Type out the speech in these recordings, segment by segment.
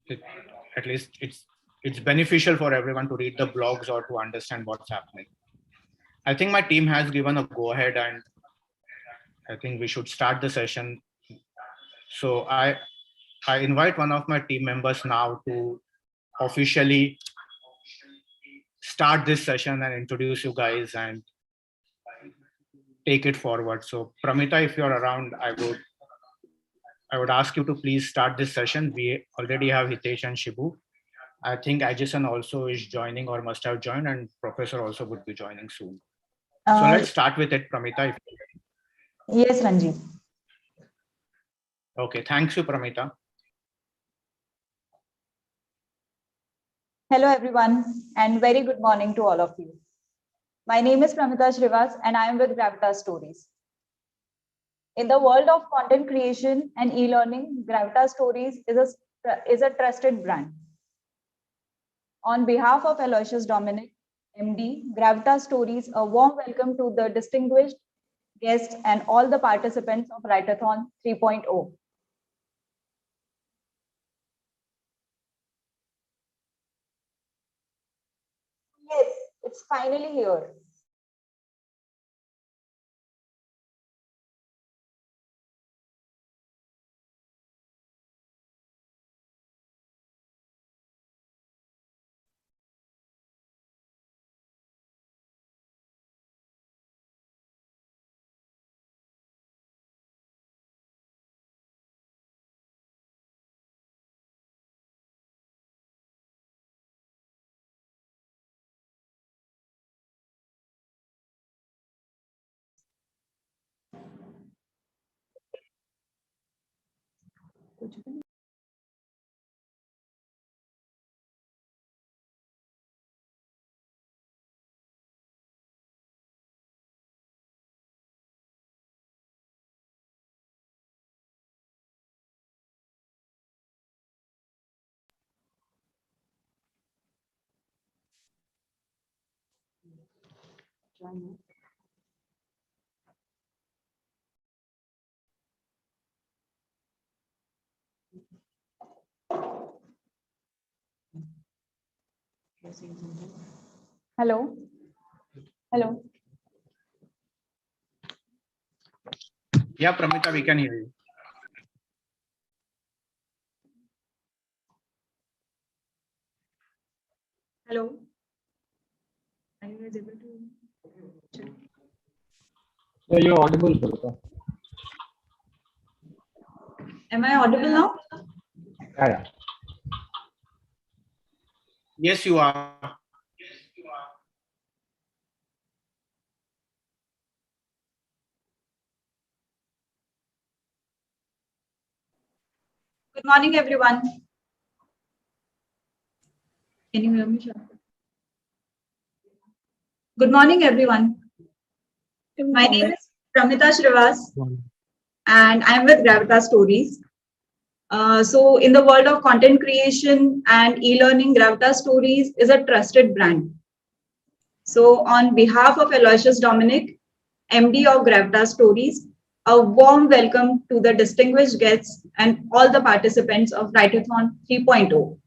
it, at least it's beneficial for everyone to read the blogs or to understand what's happening. I think my team has given a go ahead, and I think we should start the session. So I invite one of my team members now to officially start this session and introduce you guys and take it forward. So Pramita, if you're around, I would ask you to please start this session. We already have Hitesh and Shibu. I think Ajison also is joining or must have joined, and Professor also would be joining soon. So let's start with it, Pramita. Yes, Ranjit. Okay, thanks you, Pramita. Hello, everyone, and very good morning to all of you. My name is Pramita Shrivas, and I am with Gravitasq Stories. In the world of content creation and e-learning, Gravitasq Stories is a trusted brand. On behalf of Aloysius Dominic, MD, Gravitasq Stories, a warm welcome to the distinguished guests and all the participants of Write-A-Thon 3.0. Yes, it's finally here. Hello. Hello. Yeah, Pramita, we can hear you. Hello. Are you guys able to check? Yeah, you're audible, Pramita. Am I audible now? Yeah. Yes, you are. Good morning, everyone. Can you hear me, Shah? Good morning, everyone. My name is Pramita Shrivas, and I'm with Gravitasq Stories. So in the world of content creation and e-learning, Gravitasq Stories is a trusted brand. So on behalf of Aloysius Dominic, MD of Gravitasq Stories, a warm welcome to the distinguished guests and all the participants of Write-A-Thon 3.0.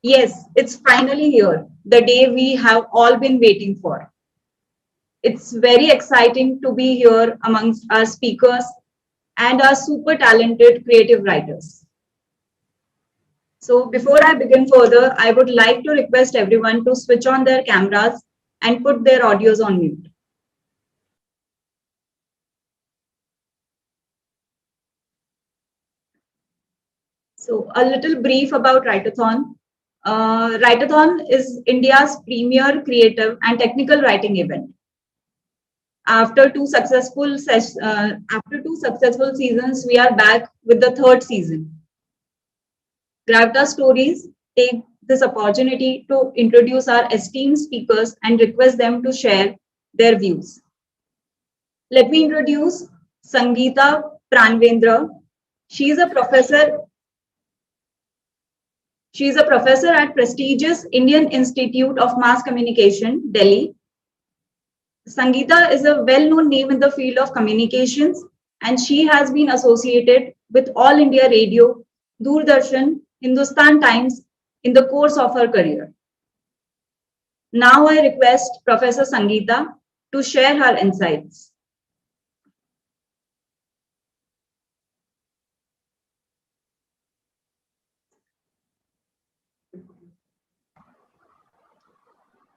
Yes, it's finally here, the day we have all been waiting for. It's very exciting to be here amongst our speakers and our super talented creative writers. So before I begin further, I would like to request everyone to switch on their cameras and put their audios on mute. So a little brief about Write-A-Thon. Write-A-Thon is India's premier creative and technical writing event. After two successful seasons, we are back with the third season. Gravitasq Stories take this opportunity to introduce our esteemed speakers and request them to share their views. Let me introduce Sangeeta Pranvendra. She is a professor at prestigious Indian Institute of Mass Communication, Delhi. Sangeeta is a well-known name in the field of communications, and she has been associated with All India Radio, Doordarshan, Hindustan Times in the course of her career. Now I request Professor Sangeeta to share her insights.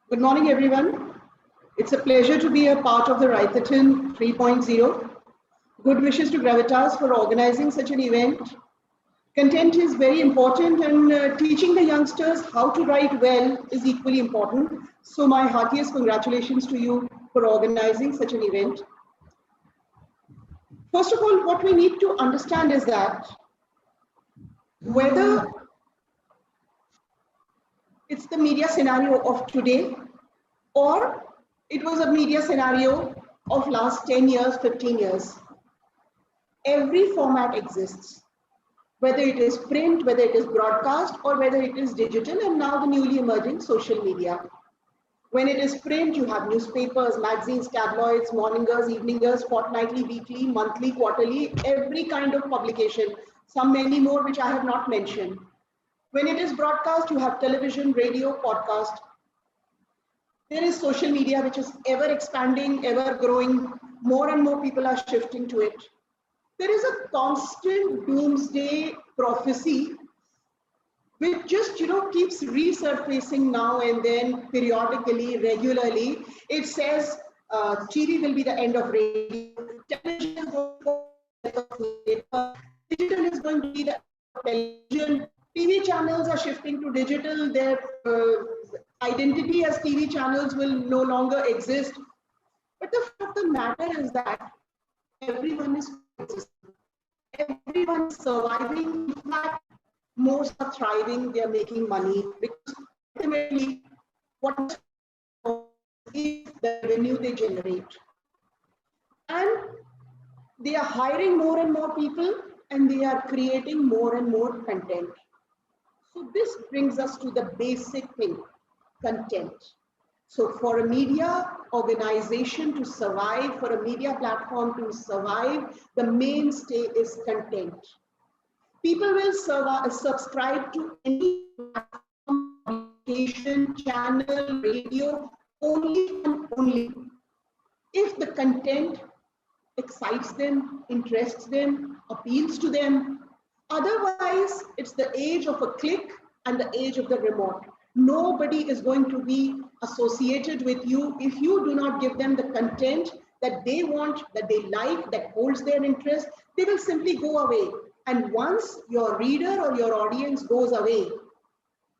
Good morning, everyone. It's a pleasure to be a part of the Write-A-Thon 3.0. Good wishes to Gravitasq for organizing such an event. Content is very important, and teaching the youngsters how to write well is equally important. So my heartiest congratulations to you for organizing such an event. First of all, what we need to understand is that whether it's the media scenario of today or it was a media scenario of last 10 years, 15 years, every format exists. Whether it is print, whether it is broadcast, or whether it is digital, and now the newly emerging social media. When it is print, you have newspapers, magazines, tabloids, morningers, eveningers, fortnightly, weekly, monthly, quarterly, every kind of publication, some many more which I have not mentioned. When it is broadcast, you have television, radio, podcast. There is social media, which is ever expanding, ever growing. More and more people are shifting to it. There is a constant doomsday prophecy which just keeps resurfacing now and then, periodically, regularly. It says TV will be the end of radio, television is going to be the end of theatre, digital is going to be the end of television, TV channels are shifting to digital, their identity as TV channels will no longer exist. But the fact of the matter is that everyone is existing. Everyone is surviving. In fact, most are thriving. They are making money because ultimately, what is the revenue they generate, and they are hiring more and more people, and they are creating more and more content. So this brings us to the basic thing: content. So for a media organization to survive, for a media platform to survive, the mainstay is content. People will subscribe to any publication, channel, radio, only and only if the content excites them, interests them, appeals to them. Otherwise, it's the age of a click and the age of the remote. Nobody is going to be associated with you if you do not give them the content that they want, that they like, that holds their interest. They will simply go away. And once your reader or your audience goes away,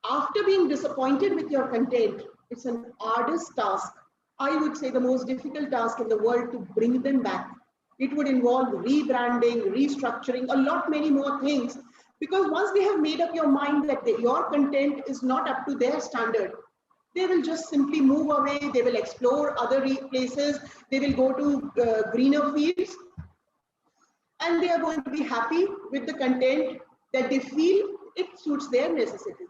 after being disappointed with your content, it's an arduous task. I would say the most difficult task in the world to bring them back. It would involve rebranding, restructuring, a lot many more things. Because once they have made up your mind that your content is not up to their standard, they will just simply move away. They will explore other places. They will go to greener fields. And they are going to be happy with the content that they feel it suits their necessity.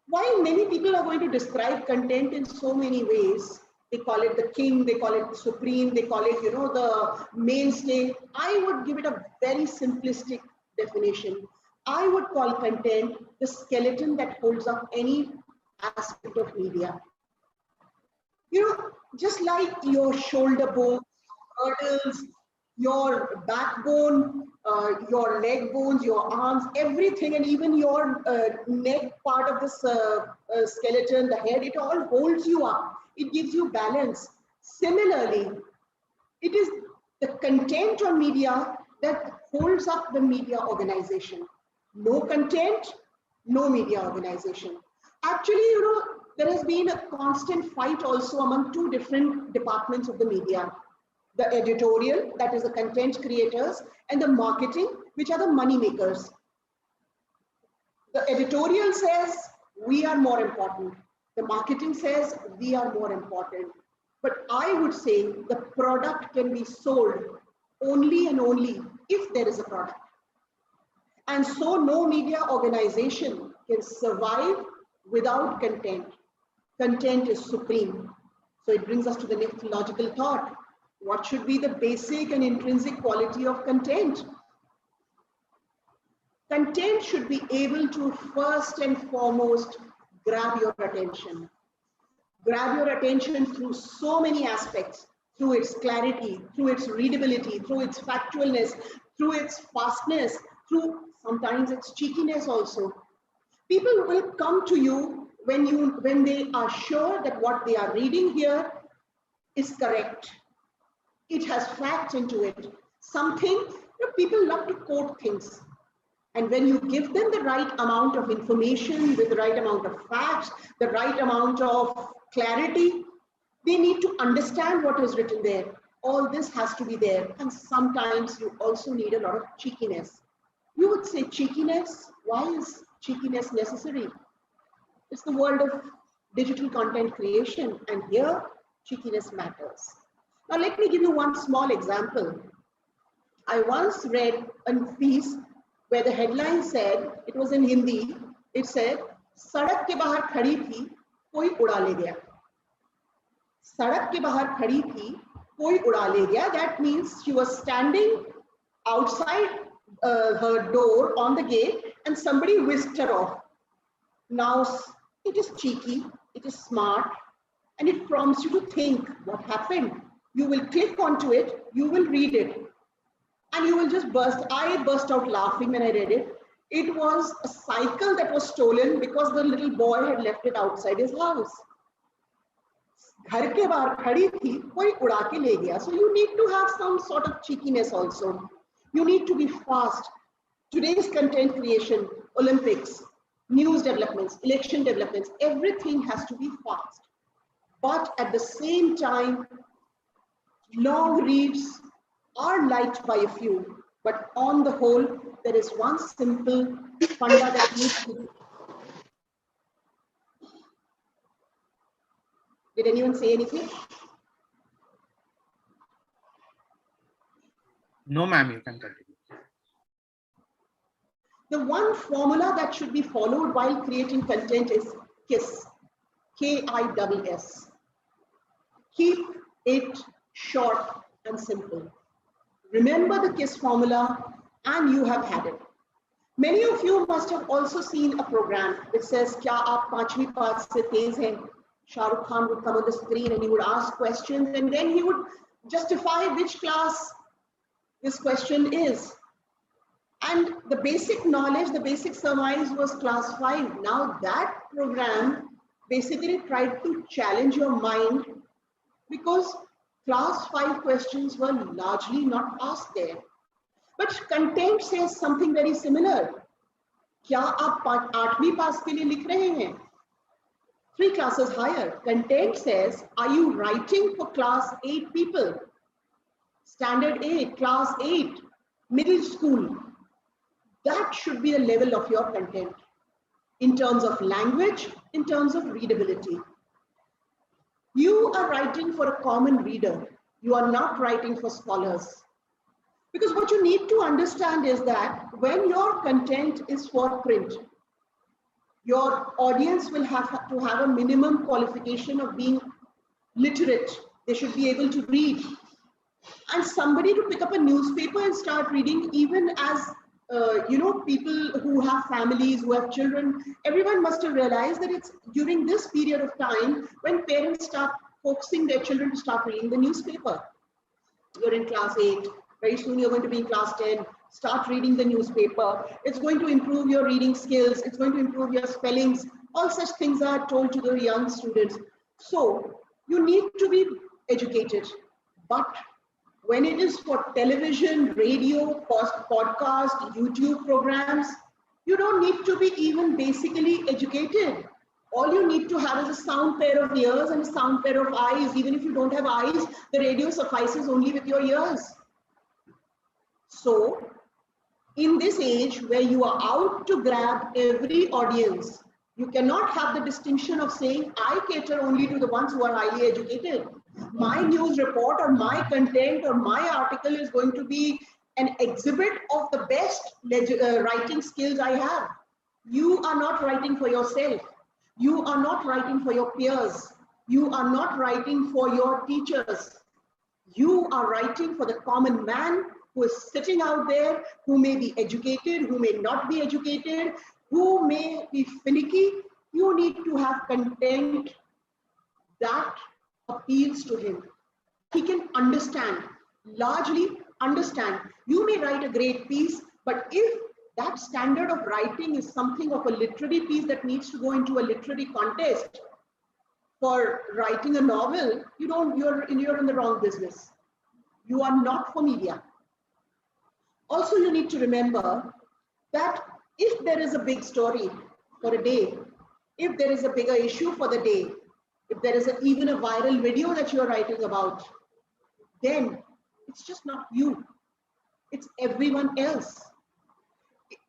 While many people are going to describe content in so many ways, they call it the king, they call it supreme, they call it, the mainstay. I would give it a very simplistic definition. I would call content the skeleton that holds up any aspect of media. Just like your shoulder bones, hurdles, your backbone, your leg bones, your arms, everything, and even your neck part of this skeleton, the head, it all holds you up. It gives you balance. Similarly, it is the content on media that holds up the media organization. No content, no media organization. Actually, there has been a constant fight also among two different departments of the media. The editorial, that is the content creators, and the marketing, which are the money makers. The editorial says, we are more important. The marketing says, we are more important. But I would say the product can be sold only and only if there is a product. And so no media organization can survive without content. Content is supreme. So it brings us to the next logical thought. What should be the basic and intrinsic quality of content? Content should be able to first and foremost grab your attention. Grab your attention through so many aspects, through its clarity, through its readability, through its factualness, through its fastness, through sometimes its cheekiness also. People will come to you when they are sure that what they are reading here is correct. It has facts into it. Something, people love to quote things. And when you give them the right amount of information, with the right amount of facts, the right amount of clarity, they need to understand what is written there. All this has to be there. And sometimes you also need a lot of cheekiness. You would say cheekiness. Why is cheekiness necessary? It's the world of digital content creation, and here cheekiness matters. Now let me give you one small example. I once read a piece where the headline said, it was in Hindi, it said, "Sadak ke bahar khadi thi, koi uda le gaya." Sadak ke bahar khadi thi, koi uda le gaya. That means she was standing outside her door on the gate and somebody whisked her off. Now, it is cheeky, it is smart, and it prompts you to think what happened. You will click onto it, you will read it, and you will just burst. I burst out laughing when I read it. It was a cycle that was stolen because the little boy had left it outside his house. Ghar ke bahar khadi thi, koi uda ke le gaya. So you need to have some sort of cheekiness also. You need to be fast. Today's content creation, Olympics, news developments, election developments, everything has to be fast. But at the same time, long reads are liked by a few. But on the whole, there is one simple funda that needs to be. Did anyone say anything? No, ma'am, you can continue. The one formula that should be followed while creating content is KISS, K-I-S-S. Keep it short and simple. Remember the KISS formula and you have had it. Many of you must have also seen a program which says, "Kya aap panchvi pass se tez hain?" Shah Rukh Khan would come on the screen and he would ask questions and then he would justify which class this question is. And the basic knowledge, the basic surmise was class 5. Now that program basically tried to challenge your mind because class 5 questions were largely not asked there. But content says something very similar. क्या आप 8वीं पास के लिए लिख रहे हैं? 3 classes higher. Content says, are you writing for class 8 people? Standard 8, class 8, middle school. That should be the level of your content in terms of language, in terms of readability. You are writing for a common reader. You are not writing for scholars. Because what you need to understand is that when your content is for print, your audience will have to have a minimum qualification of being literate. They should be able to read. And somebody to pick up a newspaper and start reading, even as people who have families, who have children, everyone must have realized that it's during this period of time when parents start coaxing their children to start reading the newspaper. You're in class 8, very soon you're going to be in class 10, start reading the newspaper. It's going to improve your reading skills, it's going to improve your spellings. All such things are told to the young students. So you need to be educated, but when it is for television, radio, podcast, YouTube programs, you don't need to be even basically educated. All you need to have is a sound pair of ears and a sound pair of eyes. Even if you don't have eyes, the radio suffices only with your ears. So, in this age where you are out to grab every audience, you cannot have the distinction of saying, I cater only to the ones who are highly educated. My news report or my content or my article is going to be an exhibit of the best writing skills I have. You are not writing for yourself. You are not writing for your peers. You are not writing for your teachers. You are writing for the common man who is sitting out there, who may be educated, who may not be educated, who may be finicky. You need to have content that appeals to him. He can understand, largely understand. You may write a great piece, but if that standard of writing is something of a literary piece that needs to go into a literary contest for writing a novel, you're in the wrong business. You are not for media. Also, you need to remember that if there is a big story for a day, if there is a bigger issue for the day, if there is even a viral video that you're writing about, then it's just not you, it's everyone else.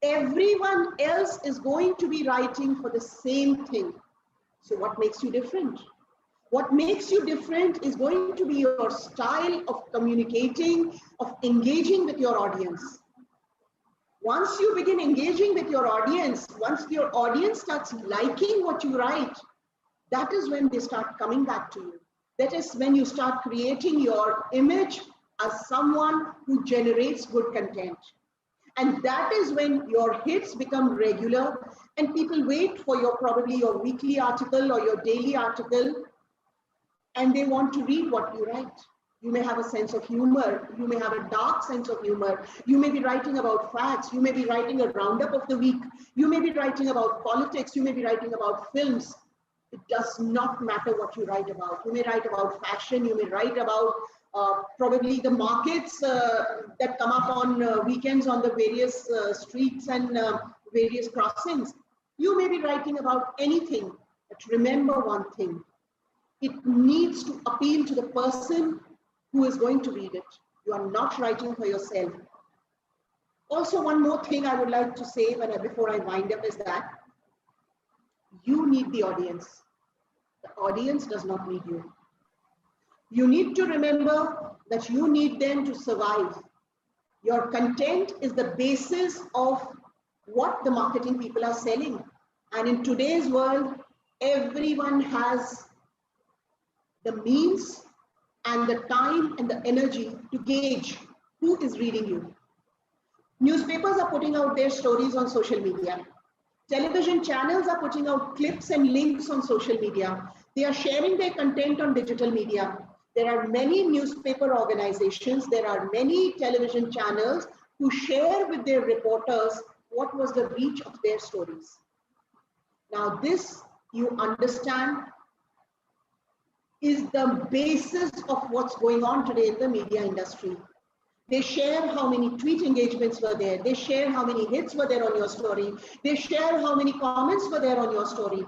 Everyone else is going to be writing for the same thing. So what makes you different? What makes you different is going to be your style of communicating, of engaging with your audience. Once you begin engaging with your audience, once your audience starts liking what you write, that is when they start coming back to you. That is when you start creating your image as someone who generates good content. And that is when your hits become regular and people wait for probably your weekly article or your daily article, and they want to read what you write. You may have a sense of humor. You may have a dark sense of humor. You may be writing about facts. You may be writing a roundup of the week. You may be writing about politics. You may be writing about films. It does not matter what you write about. You may write about fashion. You may write about probably the markets that come up on weekends on the various streets and various crossings. You may be writing about anything, but remember one thing. It needs to appeal to the person who is going to read it. You are not writing for yourself. Also, one more thing I would like to say before I wind up is that you need the audience. The audience does not need you. You need to remember that you need them to survive. Your content is the basis of what the marketing people are selling. And in today's world, everyone has the means and the time and the energy to gauge who is reading you. Newspapers are putting out their stories on social media. Television channels are putting out clips and links on social media. They are sharing their content on digital media. There are many newspaper organizations, there are many television channels who share with their reporters what was the reach of their stories. Now this, you understand, is the basis of what's going on today in the media industry. They share how many tweet engagements were there. They share how many hits were there on your story. They share how many comments were there on your story.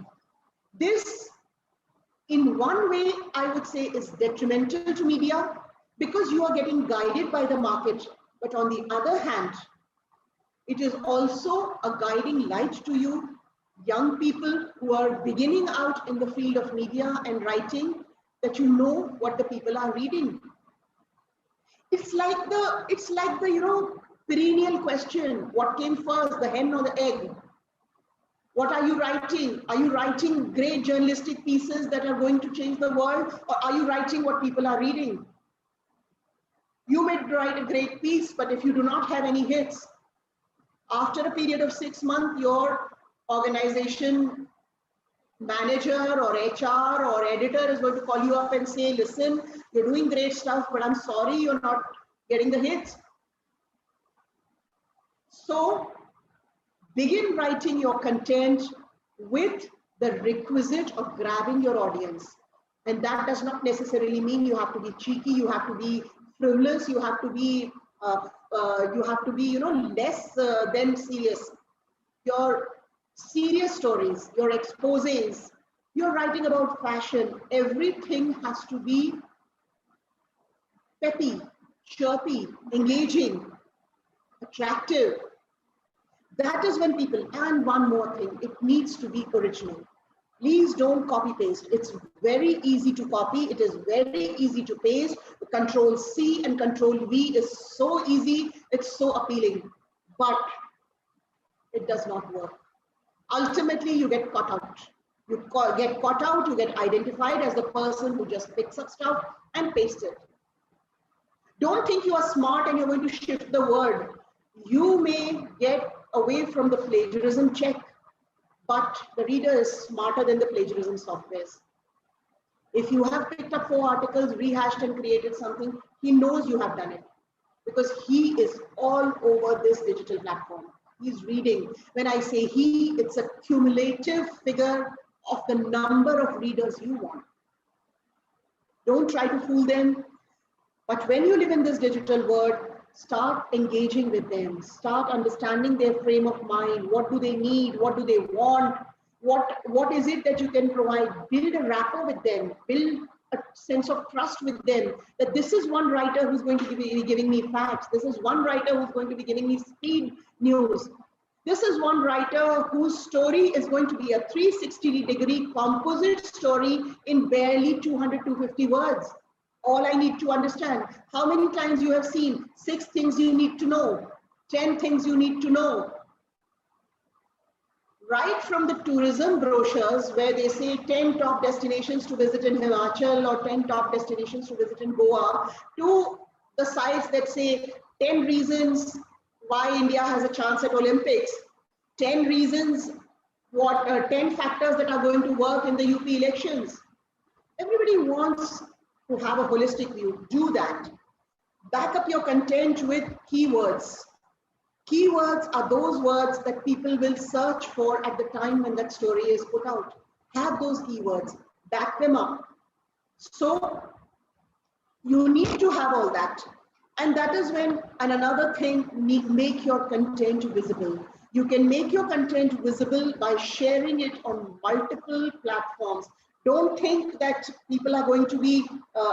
This, in one way, I would say is detrimental to media because you are getting guided by the market. But on the other hand, it is also a guiding light to you, young people who are beginning out in the field of media and writing, that you know what the people are reading. It's like the perennial question: what came first, the hen or the egg? What are you writing? Are you writing great journalistic pieces that are going to change the world, or are you writing what people are reading? You may write a great piece, but if you do not have any hits, after a period of 6 months, your organization manager or HR or editor is going to call you up and say, listen, you're doing great stuff, but I'm sorry you're not getting the hits. So begin writing your content with the requisite of grabbing your audience. And that does not necessarily mean you have to be cheeky, you have to be frivolous, you have to be less than serious. Your serious stories, your exposés, you're writing about fashion, everything has to be peppy, chirpy, engaging, attractive. That is when people, and one more thing, it needs to be original. Please don't copy paste. It's very easy to copy. It is very easy to paste. Control C and Control V is so easy. It's so appealing, but it does not work. Ultimately, you get caught out. You get caught out, you get identified as the person who just picks up stuff and pastes it. Don't think you are smart and you're going to shift the word. You may get away from the plagiarism check, but the reader is smarter than the plagiarism softwares. If you have picked up 4 articles, rehashed and created something, he knows you have done it because he is all over this digital platform. He's reading. When I say he, it's a cumulative figure of the number of readers you want. Don't try to fool them. But when you live in this digital world, start engaging with them, start understanding their frame of mind. What do they need? What do they want? What is it that you can provide? Build a rapport with them, build a sense of trust with them, that this is one writer who's going to be giving me facts. This is one writer who's going to be giving me speed news. This is one writer whose story is going to be a 360-degree composite story in barely 200 to 250 words. All I need to understand, how many times you have seen 6 things you need to know, 10 things you need to know. Right from the tourism brochures where they say 10 top destinations to visit in Himachal or 10 top destinations to visit in Goa, to the sites that say 10 reasons why India has a chance at Olympics, 10 reasons, 10 factors that are going to work in the UP elections. Everybody wants to have a holistic view. Do that. Back up your content with keywords. Keywords are those words that people will search for at the time when that story is put out. Have those keywords, back them up. So you need to have all that. And that is when, and another thing, make your content visible. You can make your content visible by sharing it on multiple platforms. Don't think that people are going to be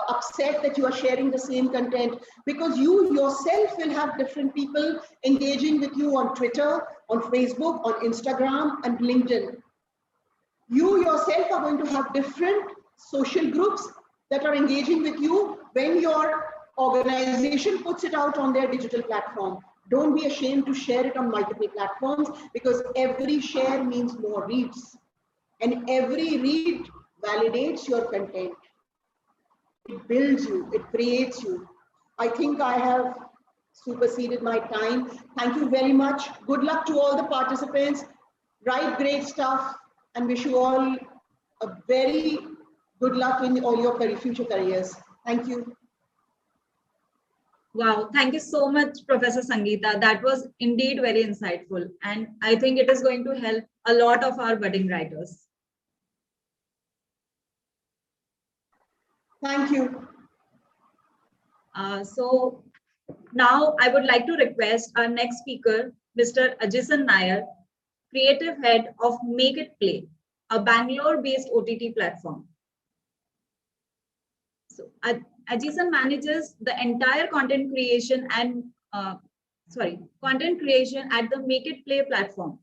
upset that you are sharing the same content, because you yourself will have different people engaging with you on Twitter, on Facebook, on Instagram, and LinkedIn. You yourself are going to have different social groups that are engaging with you when your organization puts it out on their digital platform. Don't be ashamed to share it on multiple platforms, because every share means more reads, and every read validates your content. It builds you, it creates you. I think I have superseded my time. Thank you very much. Good luck to all the participants. Write great stuff, and wish you all a very good luck in all your future careers. Thank you. Wow, thank you so much, Professor Sangeeta. That was indeed very insightful. And I think it is going to help a lot of our budding writers. Thank you. So now I would like to request our next speaker, Mr. Ajisan Nair, Creative Head of Make It Play, a Bangalore-based OTT platform. So Ajisan manages the entire content creation and content creation at the Make It Play platform.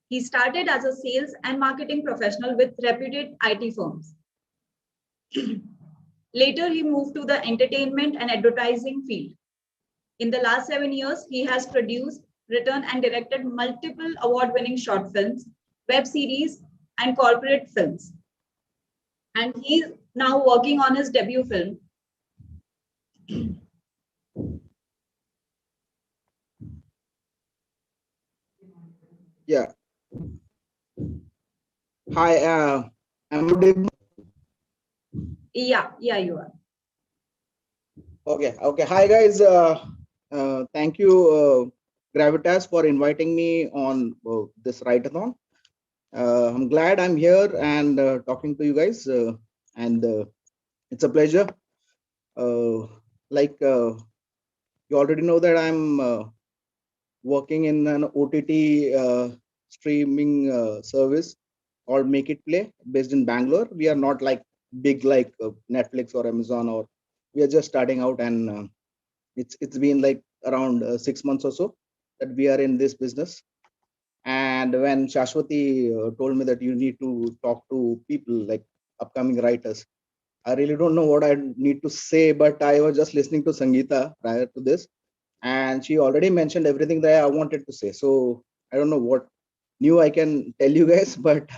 He started as a sales and marketing professional with reputed IT firms. Later, he moved to the entertainment and advertising field. In the last 7 years, he has produced, written, and directed multiple award-winning short films, web series, and corporate films. And he's now working on his debut film. Yeah. Hi, I'm audible? Yeah, you are. Okay. Hi, guys. Thank you, Gravitasq, for inviting me on this Write-A-Thon. I'm glad I'm here and talking to you guys, and it's a pleasure. You already know that I'm working in an OTT streaming service called Make It Play, based in Bangalore. We are not like big like Netflix or Amazon, or we are just starting out, and it's been like around 6 months or so that we are in this business. And when Shashwati told me that you need to talk to people like upcoming writers, I really don't know what I need to say, but I was just listening to Sangeeta prior to this, and she already mentioned everything that I wanted to say. So I don't know what new I can tell you guys, but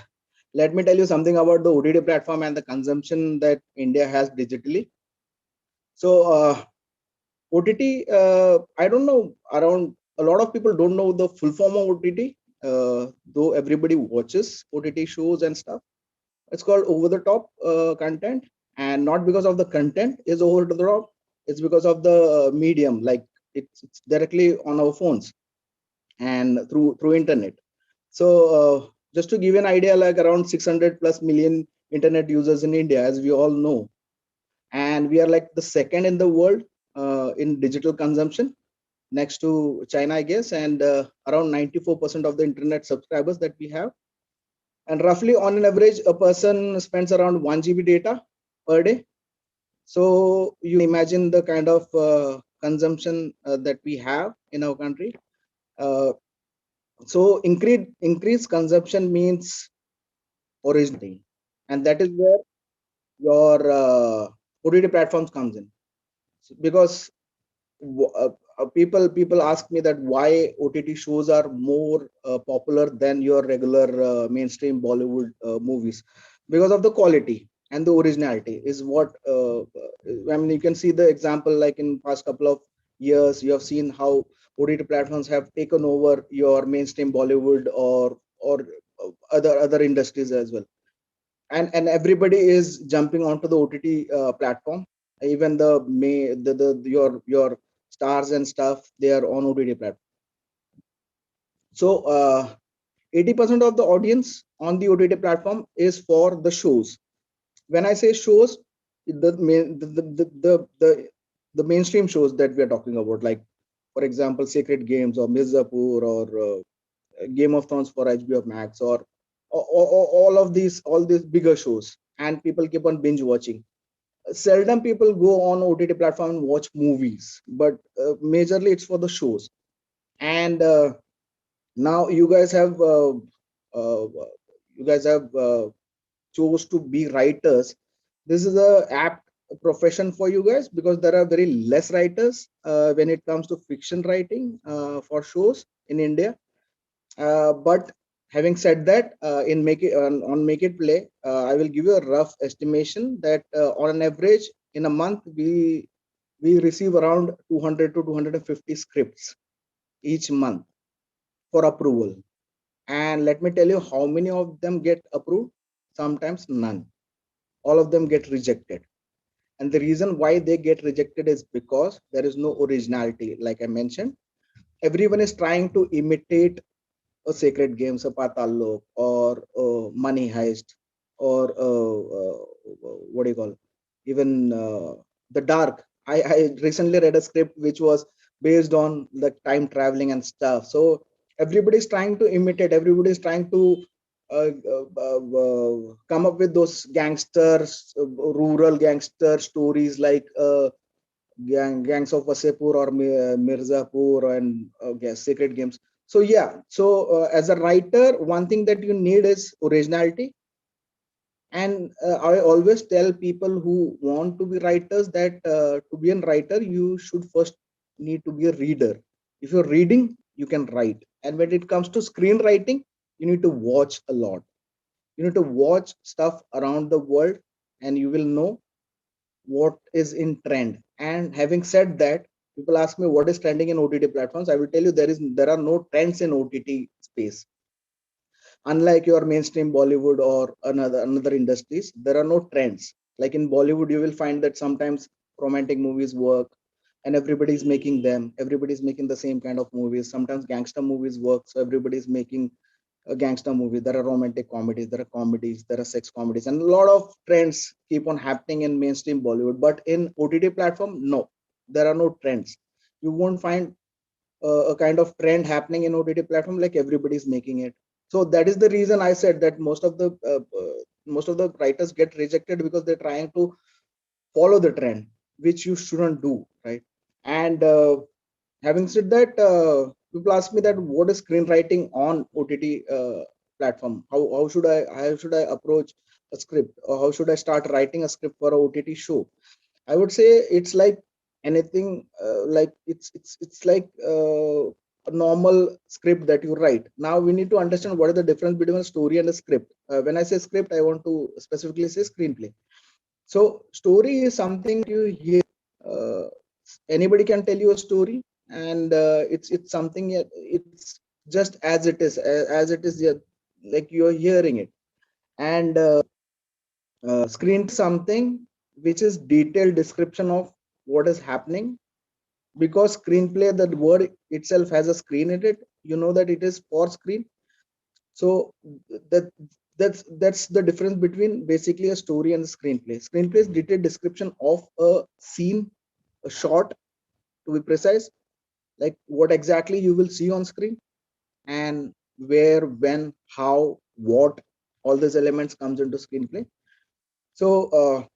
let me tell you something about the OTT platform and the consumption that India has digitally. So OTT, I don't know, around a lot of people don't know the full form of OTT, though everybody watches OTT shows and stuff. It's called over the top content, and not because of the content is over the top. It's because of the medium, like it's directly on our phones and through internet. So just to give you an idea, like around 600 plus million internet users in India, as we all know, and we are like the second in the world in digital consumption, next to China, I guess, and around 94% of the internet subscribers that we have. And roughly on an average, a person spends around 1 GB data per day. So you imagine the kind of consumption that we have in our country. So increased consumption means originality, and that is where your OTT platforms comes in. Because people ask me that why OTT shows are more popular than your regular mainstream Bollywood movies, because of the quality and the originality is what I mean. You can see the example, like in past couple of years, you have seen how OTT platforms have taken over your mainstream Bollywood or other industries as well, and everybody is jumping onto the OTT platform. Even your stars and stuff, they are on OTT platform. So 80% of the audience on the OTT platform is for the shows. When I say shows, the mainstream shows that we are talking about, like for example, Sacred Games or Mirzapur or Game of Thrones for HBO Max, or all these bigger shows, and people keep on binge watching. Seldom people go on OTT platform and watch movies, but majorly it's for the shows. And now uh, you guys have chose to be writers. This is a apt profession for you guys, because there are very less writers when it comes to fiction writing for shows in India. But having said that, in make it on Make It Play, I will give you a rough estimation that on an average in a month we receive around 200 to 250 scripts each month for approval. And let me tell you how many of them get approved. Sometimes none. All of them get rejected. And the reason why they get rejected is because there is no originality. Like I mentioned, everyone is trying to imitate a Sacred Games, a Patal Lok, or Money Heist, or what do you call it? Even The Dark. I recently read a script which was based on the time traveling and stuff. So everybody's trying to imitate. Everybody's trying to come up with those gangsters, rural gangster stories like gangs of Wasepur or Mirzapur and Sacred Games. So yeah, so as a writer, one thing that you need is originality. And I always tell people who want to be writers that to be a writer, you should first need to be a reader. If you're reading, you can write. And when it comes to screenwriting, you need to watch a lot. You need to watch stuff around the world, and you will know what is in trend. And having said that, people ask me what is trending in OTT platforms. I will tell you there are no trends in OTT space. Unlike your mainstream Bollywood or another industries, there are no trends. Like in Bollywood, you will find that sometimes romantic movies work, and everybody's making them. Everybody's making the same kind of movies. Sometimes gangster movies work, so everybody's making a gangster movie. There are romantic comedies, there are comedies, there are sex comedies, and a lot of trends keep on happening in mainstream Bollywood. But in OTT platform, no, there are no trends. You won't find a kind of trend happening in OTT platform, like everybody's making it. So that is the reason I said that most of the writers get rejected, because they're trying to follow the trend, which you shouldn't do, right? And having said that, people ask me that what is screenwriting on OTT platform? How should I approach a script, or how should I start writing a script for a OTT show? I would say it's like anything. Like it's like a normal script that you write. Now we need to understand what is the difference between a story and a script. When I say script, I want to specifically say screenplay. So story is something you hear anybody can tell you a story, and it's something, it's just as it is, as it is, like you're hearing it. And screen something which is detailed description of what is happening, because screenplay, the word itself has a screen in it, you know that it is for screen. So that that's the difference between basically a story and a screenplay. Screenplay is detailed description of a scene, a shot, to be precise, like what exactly you will see on screen, and where, when, how, what, all these elements comes into screenplay. So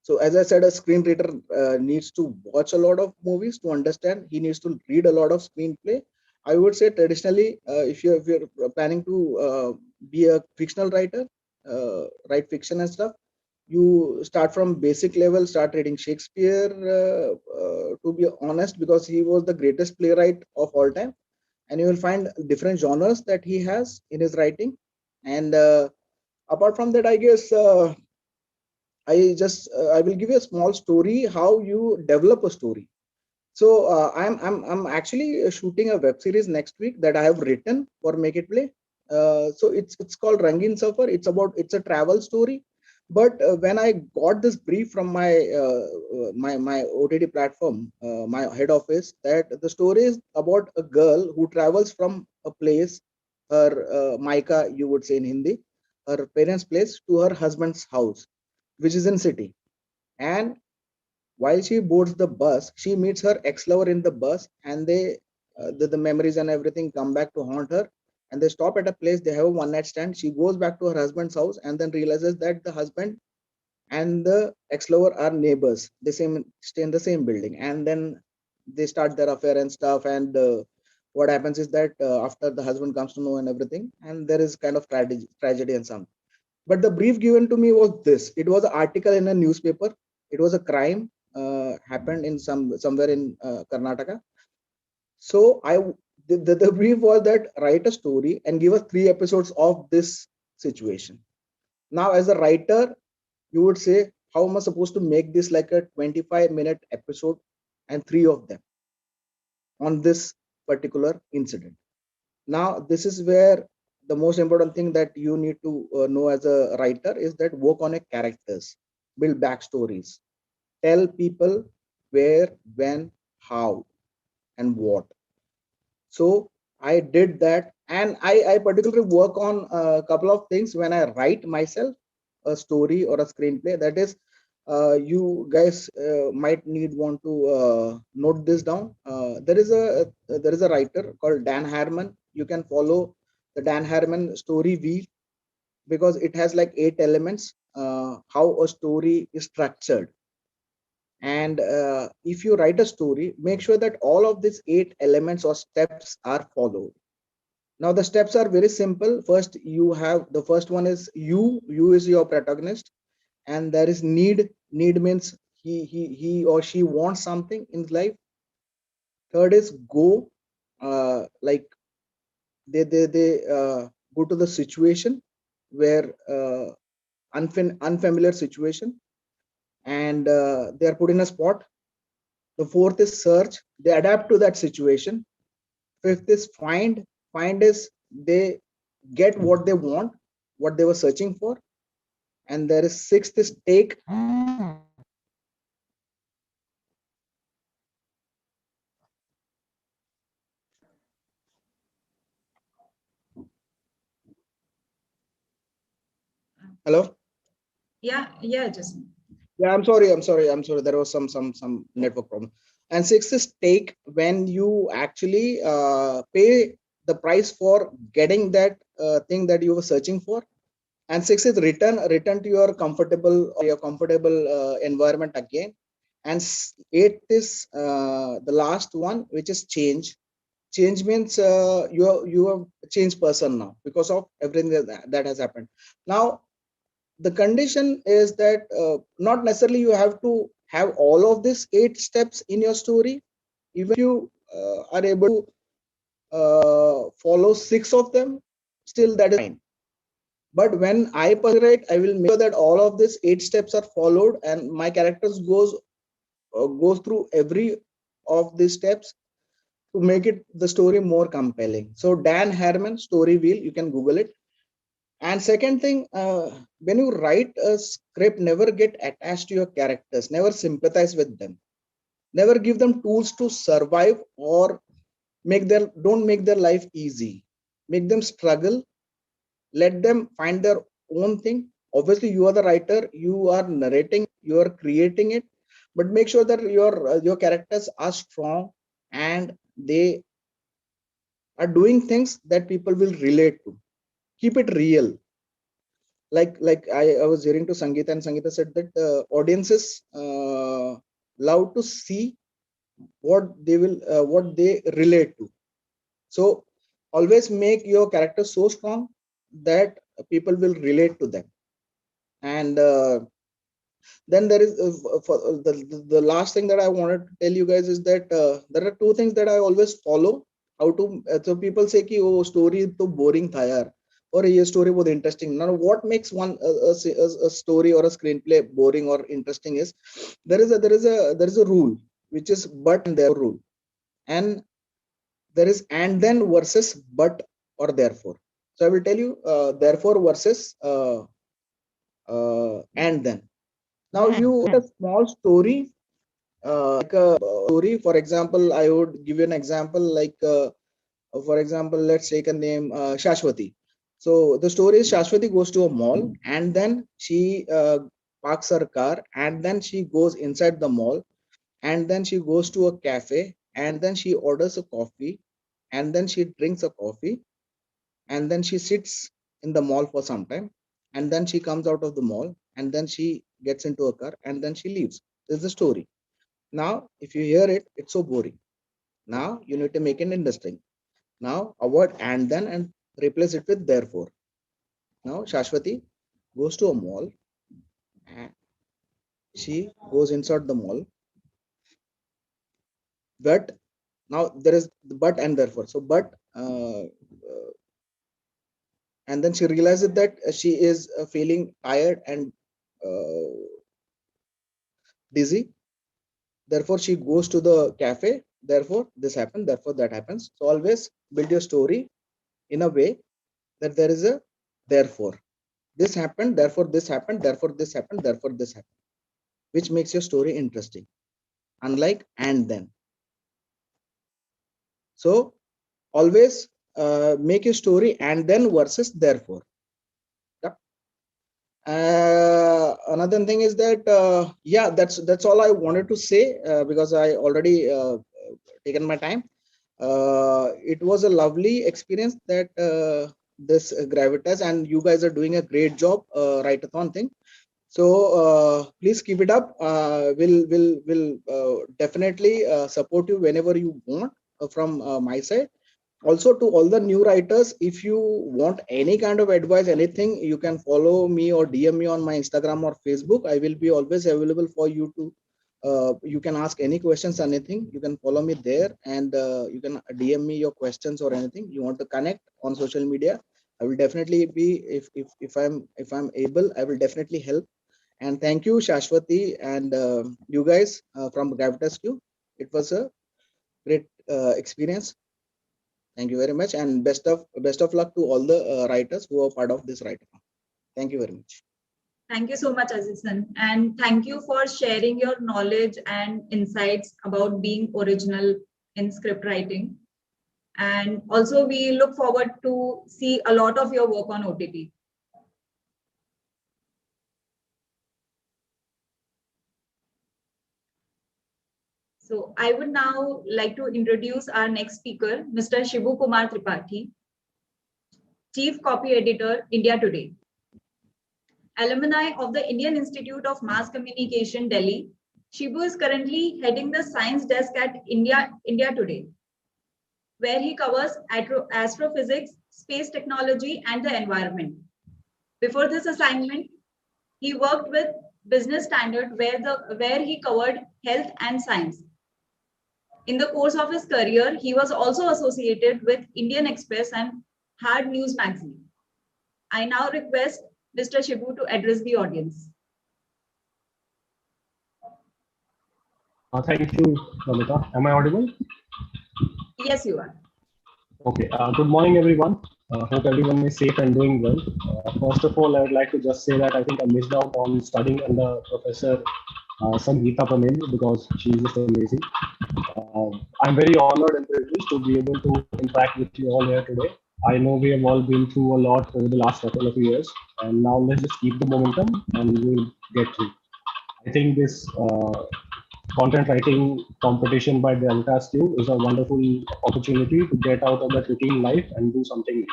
so as I said, a screenwriter needs to watch a lot of movies to understand. He needs to read a lot of screenplay. I would say traditionally, if you're planning to be a fictional writer, write fiction and stuff, you start from basic level, start reading Shakespeare, to be honest, because he was the greatest playwright of all time, and you will find different genres that he has in his writing. And apart from that, I guess I will give you a small story how you develop a story. So I'm actually shooting a web series next week that I have written for Make It Play. So it's called Rangin Safar. It's a travel story. But when I got this brief from my OTT platform, my head office, that the story is about a girl who travels from a place, her Maika, you would say in Hindi, her parents' place, to her husband's house, which is in city. And while she boards the bus, she meets her ex-lover in the bus, and the memories and everything come back to haunt her. And they stop at a place. They have a one-night stand. She goes back to her husband's house and then realizes that the husband and the ex-lover are neighbors. They stay in the same building, and then they start their affair and stuff. And what happens is that after the husband comes to know and everything, and there is kind of tragedy and something. But the brief given to me was this. It was an article in a newspaper. It was a crime happened in somewhere in Karnataka. So the brief was that write a story and give us 3 episodes of this situation. Now, as a writer, you would say, how am I supposed to make this like a 25-minute episode and 3 of them on this particular incident? Now, this is where the most important thing that you need to know as a writer is that work on your characters, build backstories, tell people where, when, how, and what. So I did that, and I particularly work on a couple of things when I write myself a story or a screenplay. That is, you guys might want to note this down. There is a writer called Dan Harmon. You can follow the Dan Harmon story wheel, because it has like 8 elements, how a story is structured. And if you write a story, make sure that all of these 8 elements or steps are followed. Now the steps are very simple. First, you have the first one is you is your protagonist, and there is need. Need means he or she wants something in life. Third is go, like they go to the situation where unfamiliar situation, and they are put in a spot. The fourth is search. They adapt to that situation. Fifth is find. Find is they get what they want, what they were searching for. And there is sixth is take. Hello? Yeah, just. Yeah, I'm sorry. There was some network problem. And sixth is take, when you actually pay the price for getting that thing that you were searching for. And sixth is return to your comfortable environment again. And eighth is the last one, which is change. Change means you have a changed person now because of everything that has happened. Now the condition is that not necessarily you have to have all of these 8 steps in your story. Even if you are able to follow 6 of them, still that is fine. But when I personally write, I will make sure that all of these 8 steps are followed and my characters goes goes through every of these steps to make it the story more compelling. So Dan Harmon story wheel, you can Google it. And second thing, when you write a script, never get attached to your characters, never sympathize with them, never give them tools to survive or don't make their life easy, make them struggle, let them find their own thing. Obviously you are the writer, you are narrating, you are creating it, but make sure that your characters are strong and they are doing things that people will relate to. Keep it real. Like I was hearing to Sangeeta, and Sangeeta said that audiences love to see what they relate to. So always make your character so strong that people will relate to them. And then there is for the last thing that I wanted to tell you guys is that there are two things that I always follow. How to so people say ki oh story to boring tha yaar, or ye story was interesting. Now what makes a story or a screenplay boring or interesting is there is a rule, which is but and there rule, and there is and then versus but or therefore. So I will tell you therefore versus and then. Now you a small story, like a story. For example, I would give you an example. Like for example, let's take a name Shashwati. So the story is Shashwati goes to a mall and then she parks her car and then she goes inside the mall and then she goes to a cafe and then she orders a coffee and then she drinks a coffee and then she sits in the mall for some time and then she comes out of the mall and then she gets into a car and then she leaves. This is the story. Now if you hear it, it's so boring. Now you need to make it interesting. Now avoid and then and replace it with therefore. Now Shashwati goes to a mall and she goes inside the mall, but now there is the but and therefore. So but and then she realizes that she is feeling tired and uh, dizzy. Therefore she goes to the cafe. Therefore this happened, therefore that happens. So always build your story in a way that there is a therefore. This happened, therefore this happened, therefore this happened, therefore this happened, which makes your story interesting, unlike and then. So always make your story and then versus therefore. Another thing is that yeah, that's all I wanted to say because I already taken my time. It was a lovely experience that this Gravitas, and you guys are doing a great job, Write-A-Thon thing. So please keep it up. Will definitely support you whenever you want from my side. Also to all the new writers, if you want any kind of advice, anything, you can follow me or DM me on my Instagram or Facebook. I will be always available for you to you can ask any questions, anything. You can follow me there and you can DM me your questions or anything you want to connect on social media. I will definitely be, if I'm able, I will definitely help. And thank you Shashwati and you guys from Gravitasq. It was a great experience. Thank you very much, and best of luck to all the writers who are part of this write-a-thon. Thank you very much. Thank you so much, Azizan. And thank you for sharing your knowledge and insights about being original in script writing. And also, we look forward to see a lot of your work on OTT. So I would now like to introduce our next speaker, Mr. Shibu Kumar Tripathi, Chief Copy Editor, India Today. Alumni of the Indian Institute of Mass Communication, Delhi, Shibu is currently heading the science desk at India Today, where he covers astrophysics, space technology, and the environment. Before this assignment, he worked with Business Standard, where he covered health and science. In the course of his career, he was also associated with Indian Express and Hard News magazine. I now request Mr. Shibu to address the audience. Thank you, Pramita. Am I audible? Yes, you are. Okay. Good morning, everyone. Hope everyone is safe and doing well. First of all, I would like to just say that I think I missed out on studying under Professor Sangeeta Panel because she's just amazing. I'm very honored and privileged to be able to interact with you all here today. I know we have all been through a lot over the last couple of years, and now let's just keep the momentum and we'll get through. I think this content writing competition by Gravitasq is a wonderful opportunity to get out of that routine life and do something new.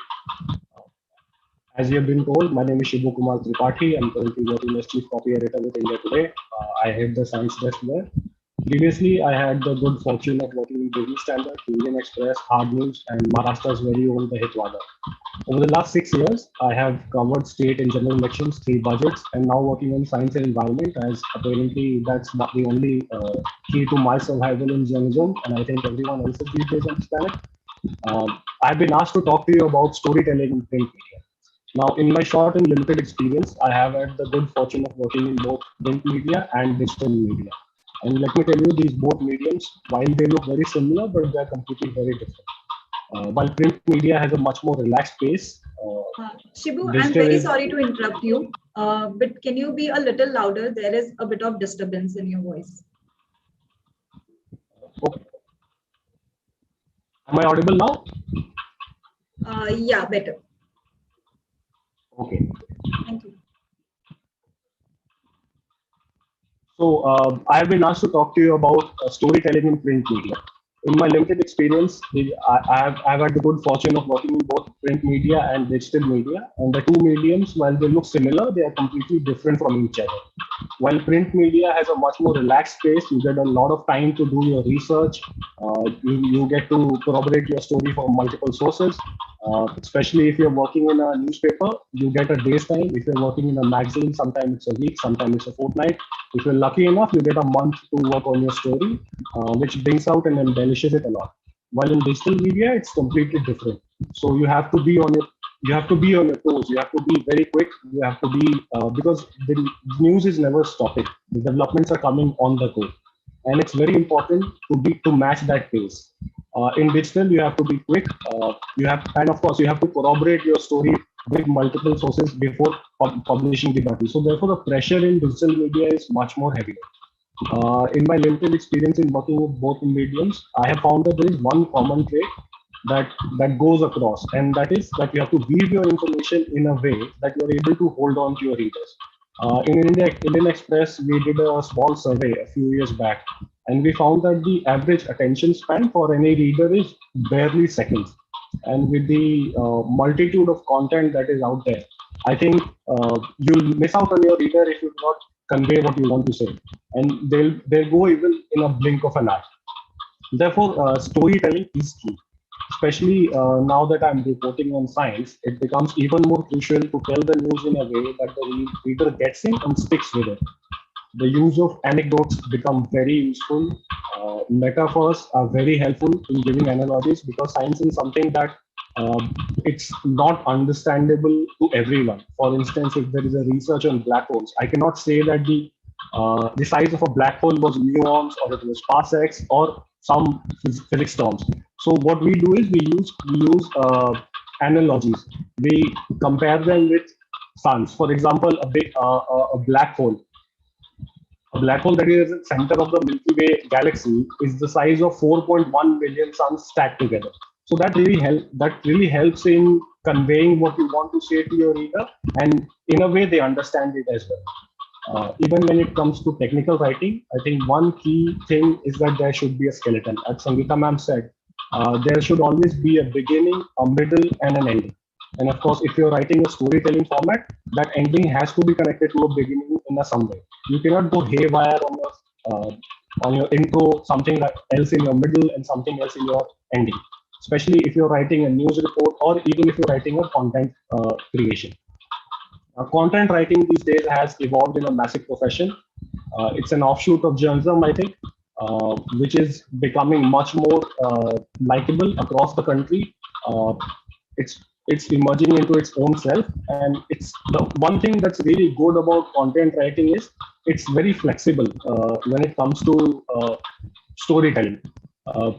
As you have been told, my name is Shibu Kumar Tripathi. I'm currently working as Chief Copy Editor with India Today. I head the science desk there. Previously, I had the good fortune of working in Business Standard, Indian Express, Hard News, and Maharashtra's very own The Hitwada. Over the last 6 years, I have covered state and general elections, 3 budgets, and now working on science and environment, as apparently that's not the only key to my survival in journalism, and I think everyone else's these days on this planet. I've been asked to talk to you about storytelling in print media. Now, in my short and limited experience, I have had the good fortune of working in both print media and digital media. And let me tell you, these both mediums, while they look very similar, but they're completely very different. While print media has a much more relaxed pace, Shibu, I'm digital very is sorry to interrupt you, but can you be a little louder? There is a bit of disturbance in your voice. okay. Am I audible now? Yeah, better. Okay. Thank you. So I've been asked to talk to you about storytelling in print media. In my limited experience, I've had the good fortune of working in both print media and digital media. And the two mediums, while they look similar, they are completely different from each other. While print media has a much more relaxed pace, you get a lot of time to do your research. You get to corroborate your story from multiple sources. Especially if you're working in a newspaper, you get a day's time. If you're working in a magazine, sometimes it's a week, sometimes it's a fortnight. If you're lucky enough, you get a month to work on your story, which brings out and embellishes it a lot. While in digital media, it's completely different. So you have to be on your toes. You have to be very quick. You have to be because the news is never stopping. The developments are coming on the go, and it's very important to match that pace. In digital, you have to be quick. And of course, you have to corroborate your story with multiple sources before publishing the battle. So therefore, the pressure in digital media is much more heavy. In my limited experience in working with both mediums, I have found that there is one common trait that goes across, and that is that you have to weave your information in a way that you are able to hold on to your readers. In Indian Express, we did a small survey a few years back, and we found that the average attention span for any reader is barely seconds. And with the multitude of content that is out there, I think you'll miss out on your reader if you do not convey what you want to say, and they'll go even in a blink of an eye. Therefore, storytelling is key. Especially now that I'm reporting on science, it becomes even more crucial to tell the news in a way that the reader gets in and sticks with it. The use of anecdotes become very useful. Metaphors are very helpful in giving analogies because science is something that it's not understandable to everyone. For instance, if there is a research on black holes, I cannot say that the size of a black hole was muons or it was parsecs or some physics terms. So what we do is we use analogies. We compare them with suns. For example, a black hole. A black hole that is at the center of the Milky Way galaxy is the size of 4.1 billion suns stacked together. So that really helps in conveying what you want to say to your reader, and in a way they understand it as well. Even when it comes to technical writing, I think one key thing is that there should be a skeleton. As Sangeeta ma'am said, there should always be a beginning, a middle, and an ending. And of course, if you're writing a storytelling format, that ending has to be connected to a beginning in a some way. You cannot go haywire on your intro, something else in your middle, and something else in your ending. Especially if you're writing a news report, or even if you're writing a content creation. Content writing these days has evolved in a massive profession. It's an offshoot of journalism, I think, which is becoming much more likable across the country. It's it's emerging into its own self. And it's the one thing that's really good about content writing is it's very flexible when it comes to storytelling. Uh,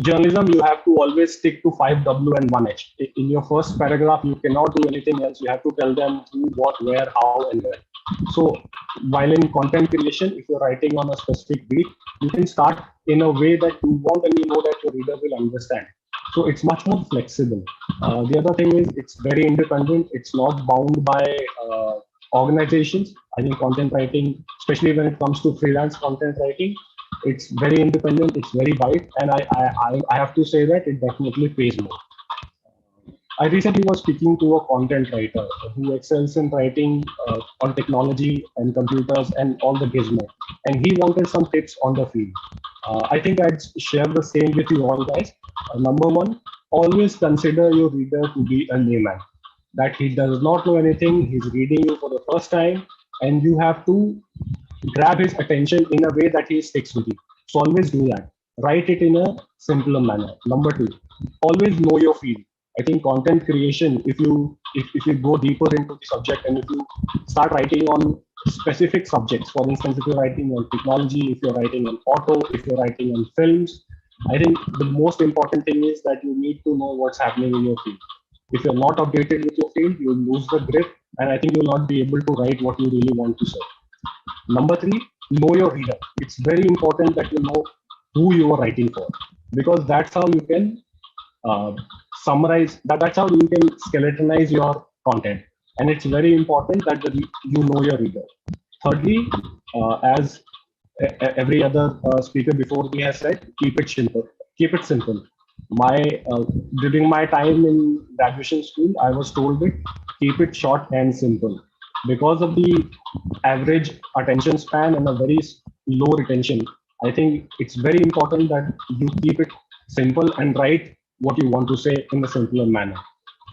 Journalism, you have to always stick to 5W and 1H. In your first paragraph, you cannot do anything else. You have to tell them who, what, where, how, and when. So while in content creation, if you're writing on a specific beat, you can start in a way that you want and you know that your reader will understand. So it's much more flexible. The other thing is it's very independent. It's not bound by organizations. I think content writing, especially when it comes to freelance content writing, it's very independent, it's very wide, and I have to say that it definitely pays more. I recently was speaking to a content writer who excels in writing on technology and computers and all the gizmo, and he wanted some tips on the field. I think I'd share the same with you all guys. Number one, always consider your reader to be a layman, that he does not know anything, he's reading you for the first time, and you have to grab his attention in a way that he sticks with you. So always do that. Write it in a simpler manner. Number two, always know your field. I think content creation, if you go deeper into the subject and if you start writing on specific subjects, for instance, if you're writing on technology, if you're writing on auto, if you're writing on films, I think the most important thing is that you need to know what's happening in your field. If you're not updated with your field, you'll lose the grip, and I think you'll not be able to write what you really want to say. Number three, know your reader. It's very important that you know who you are writing for, because that's how you can uh, summarize. That's how you can skeletonize your content, and it's very important that you know your reader. Thirdly, as every other speaker before me has said, keep it simple. Keep it simple. My During my time in graduation school, I was told it keep it short and simple because of the average attention span and a very low retention. I think it's very important that you keep it simple and write what you want to say in a simpler manner.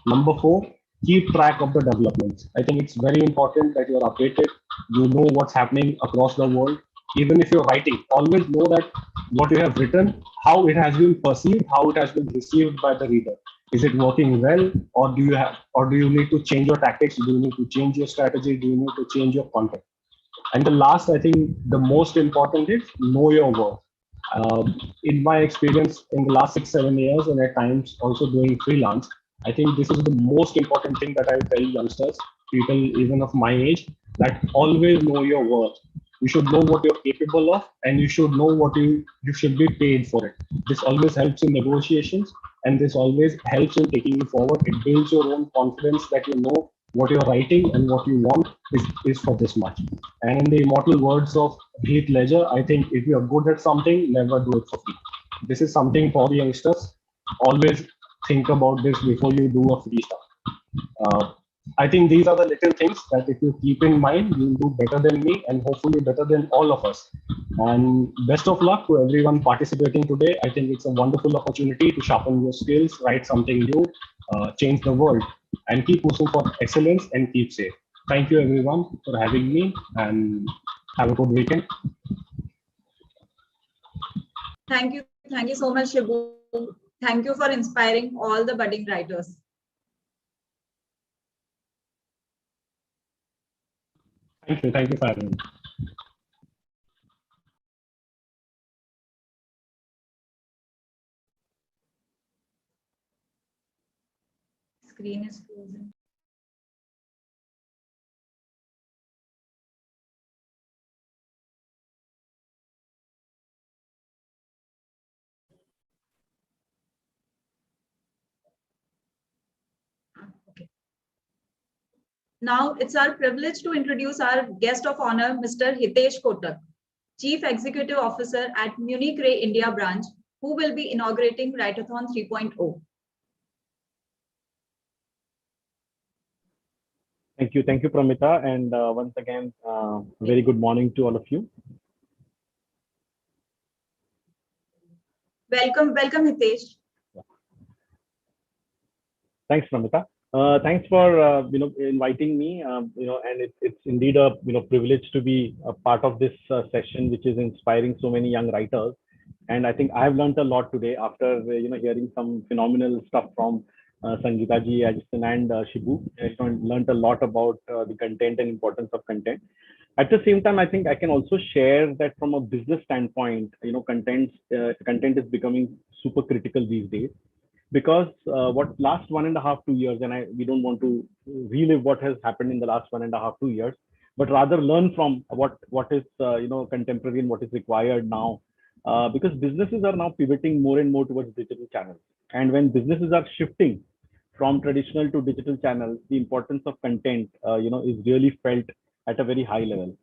Number four, keep track of the developments. I think it's very important that you're updated, you know what's happening across the world. Even if you're writing, always know that what you have written, how it has been perceived, how it has been received by the reader. Is it working well, or do you need to change your tactics? Do you need to change your strategy? Do you need to change your content? And the last, I think the most important is know your worth. In my experience in the last 6, 7 years, and at times also doing freelance, I think this is the most important thing that I tell youngsters, people even of my age, that always know your worth. You should know what you're capable of, and you should know what you should be paid for it. This always helps in negotiations, and this always helps in taking you forward. It builds your own confidence that you know what you're writing and what you want is for this much. And in the immortal words of Heath Ledger, I think if you're good at something, never do it for free. This is something for the youngsters. Always think about this before you do a free stuff. Uh, I think these are the little things that if you keep in mind, you'll do better than me and hopefully better than all of us. And best of luck to everyone participating today. I think it's a wonderful opportunity to sharpen your skills, write something new, change the world, and keep pushing for excellence and keep safe. Thank you everyone for having me, and have a good weekend. Thank you so much, Shibu. Thank you for inspiring all the budding writers. Thank you for having me. Screen is frozen. Okay. Now it's our privilege to introduce our guest of honor, Mr. Hitesh Kotak, Chief Executive Officer at Munich Re India branch, who will be inaugurating Write-A-Thon 3.0. Thank you, Pramita, and once again, very good morning to all of you. Welcome, Hitesh. Thanks, Pramita. Thanks for inviting me. And it's indeed a privilege to be a part of this session, which is inspiring so many young writers. And I think I've learned a lot today after hearing some phenomenal stuff from Sangeeta ji, Ajistan, and Shibu. I learned a lot about the content and importance of content. At the same time, I think I can also share that from a business standpoint, content is becoming super critical these days, because what last 1.5 2 years, and we don't want to relive what has happened in the last 1.5 2 years, but rather learn from what is contemporary and what is required now, because businesses are now pivoting more and more towards digital channels, and when businesses are shifting from traditional to digital channels, the importance of content is really felt at a very high level.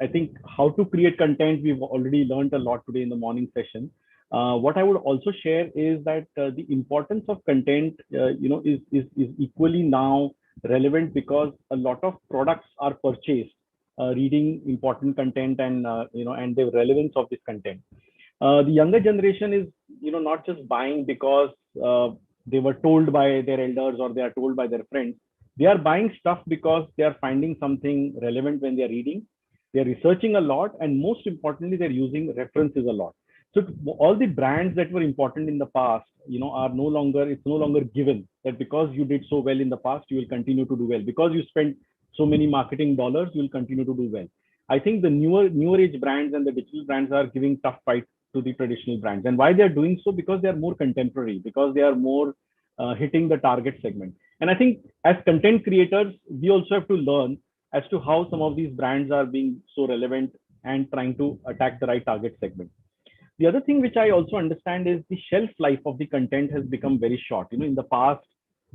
I think how to create content, we've already learned a lot today in the morning session. What I would also share is that the importance of content, is equally now relevant, because a lot of products are purchased reading important content, and and the relevance of this content. The younger generation is not just buying because they were told by their elders or they are told by their friends. They are buying stuff because they are finding something relevant when they are reading. They are researching a lot, and most importantly, they're using references a lot. So all the brands that were important in the past, are no longer, it's no longer given that because you did so well in the past, you will continue to do well. Because you spent so many marketing dollars, you will continue to do well. I think the newer age brands and the digital brands are giving tough fight to the traditional brands. And why they are doing so? Because they are more contemporary, because they are more hitting the target segment. And I think as content creators, we also have to learn as to how some of these brands are being so relevant and trying to attack the right target segment. The other thing which I also understand is the shelf life of the content has become very short. In the past,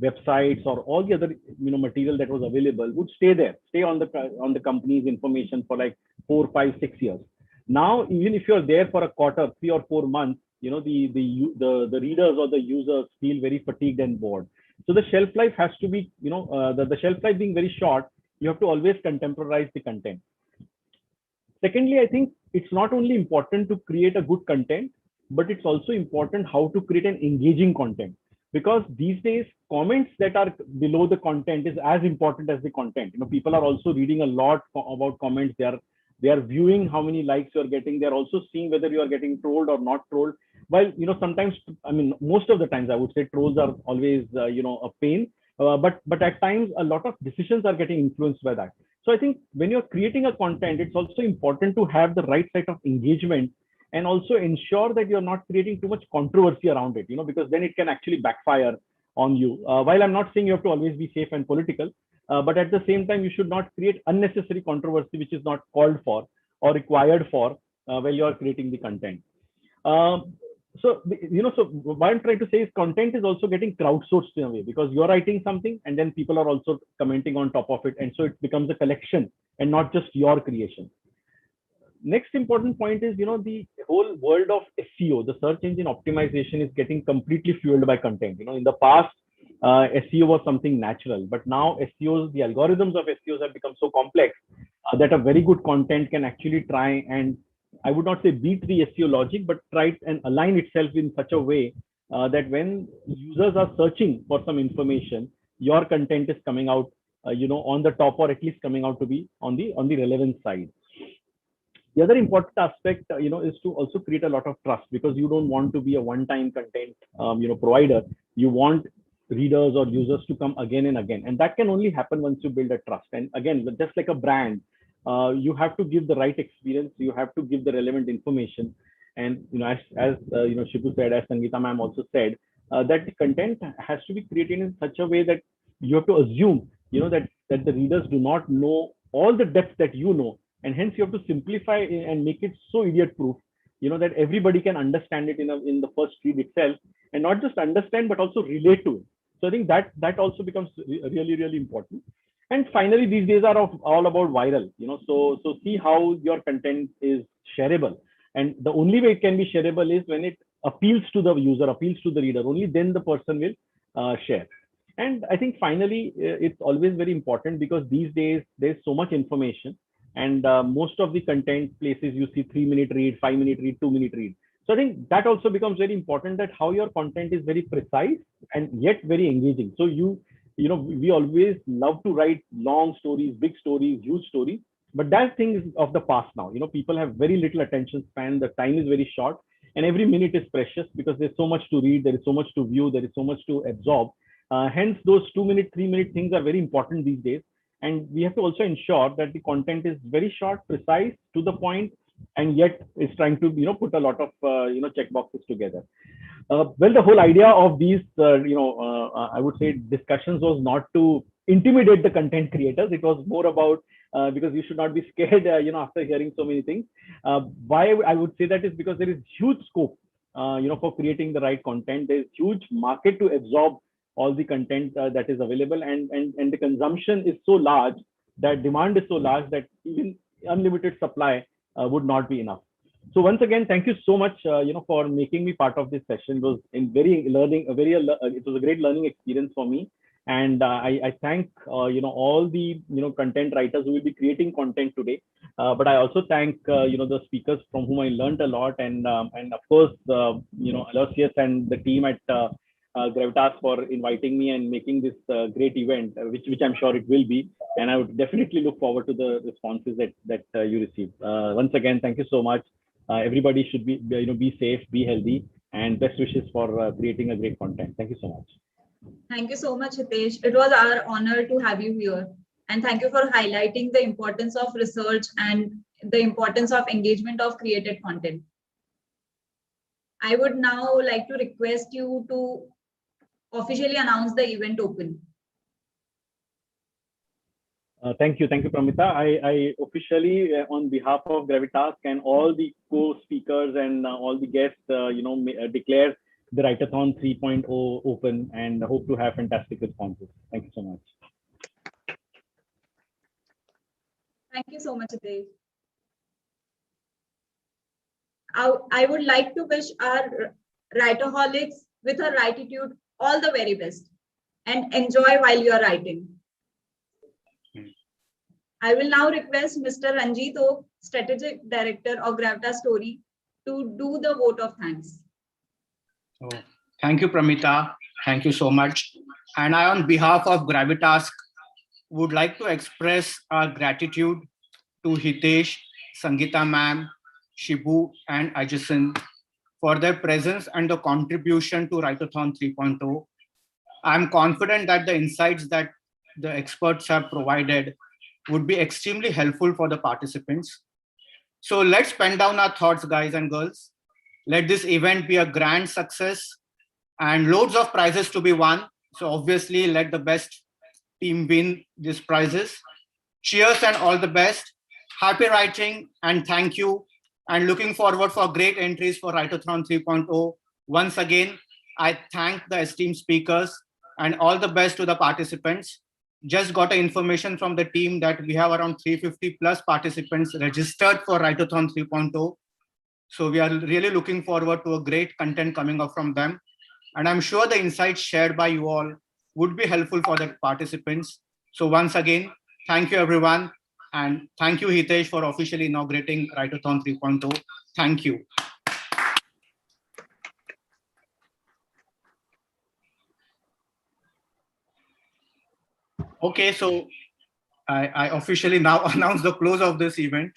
websites or all the other material that was available would stay on the company's information for like 4 5 6 years. Now, even if you're there for a quarter, 3 or 4 months, the readers or the users feel very fatigued and bored. So the shelf life has to be, the shelf life being very short, you have to always contemporize the content. Secondly, I think it's not only important to create a good content, but it's also important how to create an engaging content. Because these days, comments that are below the content is as important as the content. People are also reading a lot about comments. They are viewing how many likes you're getting. They're also seeing whether you are getting trolled or not trolled. While sometimes, most of the times, I would say trolls are always a pain. But at times, a lot of decisions are getting influenced by that. So I think when you're creating a content, it's also important to have the right set of engagement, and also ensure that you're not creating too much controversy around it, because then it can actually backfire on you. While I'm not saying you have to always be safe and political, but at the same time, you should not create unnecessary controversy, which is not called for or required for while you're creating the content. So what I'm trying to say is content is also getting crowdsourced in a way, because you're writing something and then people are also commenting on top of it. And so it becomes a collection and not just your creation. Next important point is, the whole world of SEO, the search engine optimization, is getting completely fueled by content. In the past, SEO was something natural, but now SEOs, the algorithms of SEOs have become so complex that a very good content can actually try and, I would not say beat the SEO logic, but try and align itself in such a way that when users are searching for some information, your content is coming out, on the top, or at least coming out to be on the relevant side. The other important aspect, is to also create a lot of trust, because you don't want to be a one-time content, provider. You want readers or users to come again and again, and that can only happen once you build a trust. And again, just like a brand, you have to give the right experience. You have to give the relevant information. And as Shibu said, as Sangeeta ma'am also said, that the content has to be created in such a way that you have to assume, that the readers do not know all the depth that you know, and hence you have to simplify and make it so idiot proof, that everybody can understand it in the first read itself, and not just understand but also relate to it. So I think that also becomes really, really important. And finally, these days are all about viral, so see how your content is shareable. And the only way it can be shareable is when it appeals to the user, appeals to the reader. Only then the person will share. And I think finally, it's always very important, because these days there's so much information, and most of the content places you see 3-minute read, 5-minute read, 2-minute read. So I think that also becomes very important, that how your content is very precise and yet very engaging. So we always love to write long stories, big stories, huge stories, but that thing is of the past now. People have very little attention span. The time is very short. and every minute is precious because there's so much to read, there is so much to view, there is so much to absorb. Hence, those 2-minute, 3-minute things are very important these days. And we have to also ensure that the content is very short, precise, to the point, and yet is trying to put a lot of check boxes together. Well, the whole idea of these I would say discussions was not to intimidate the content creators. It was more about because you should not be scared after hearing so many things. Why I would say that is because there is huge scope for creating the right content. There is huge market to absorb all the content that is available, and the consumption is so large, that demand is so large, that even unlimited supply would not be enough. So once again, thank you so much for making me part of this session. It was it was a great learning experience for me. And I thank all the content writers who will be creating content today. But I also thank the speakers from whom I learned a lot, and of course Aloysius and the team at Gravitasq for inviting me and making this great event, which I'm sure it will be. And I would definitely look forward to the responses that you receive. Once again, thank you so much. Everybody should be safe, be healthy, and best wishes for creating a great content. Thank you so much. Thank you so much, Hitesh. It was our honor to have you here. And thank you for highlighting the importance of research and the importance of engagement of created content. I would now like to request you to officially announce the event open. Thank you, Pramita. I officially, on behalf of Gravitasq and all the co-speakers and all the guests, declare the Write-A-Thon 3.0 open, and hope to have fantastic responses. Thank you so much. Thank you so much, Hitesh. I would like to wish our writerholics with a writitude all the very best, and enjoy while you are writing. I will now request Mr. Ranjit Oak, Strategic Director of Gravitasq Story, to do the vote of thanks. Oh, thank you, Pramita. Thank you so much. And I, on behalf of Gravitasq, would like to express our gratitude to Hitesh, Sangeeta ma'am, Shibu, and Ajasan for their presence and the contribution to Write-A-Thon 3.0. I'm confident that the insights that the experts have provided would be extremely helpful for the participants. So let's pen down our thoughts, guys and girls. Let this event be a grand success and loads of prizes to be won. So obviously let the best team win these prizes. Cheers and all the best. Happy writing and thank you. And looking forward for great entries for Write-A-Thon 3.0. Once again, I thank the esteemed speakers and all the best to the participants. Just got information from the team that we have around 350 plus participants registered for Write-A-Thon 3.0. So we are really looking forward to a great content coming up from them. And I'm sure the insights shared by you all would be helpful for the participants. So once again, thank you everyone. And thank you, Hitesh, for officially inaugurating Write-A-Thon 3.0. Thank you. Okay, so I officially now announce the close of this event,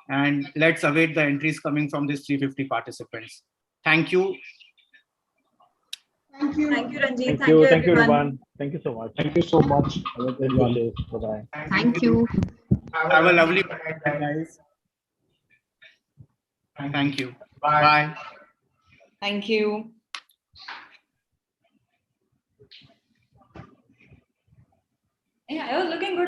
and let's await the entries coming from these 350 participants. Thank you. Thank you. Thank you, Ranjit. Thank you, everyone. Thank you so much. Thank you so much. Bye-bye. Thank you. Have a lovely night, guys. Thank you. Bye. Thank you. Yeah, I was looking good.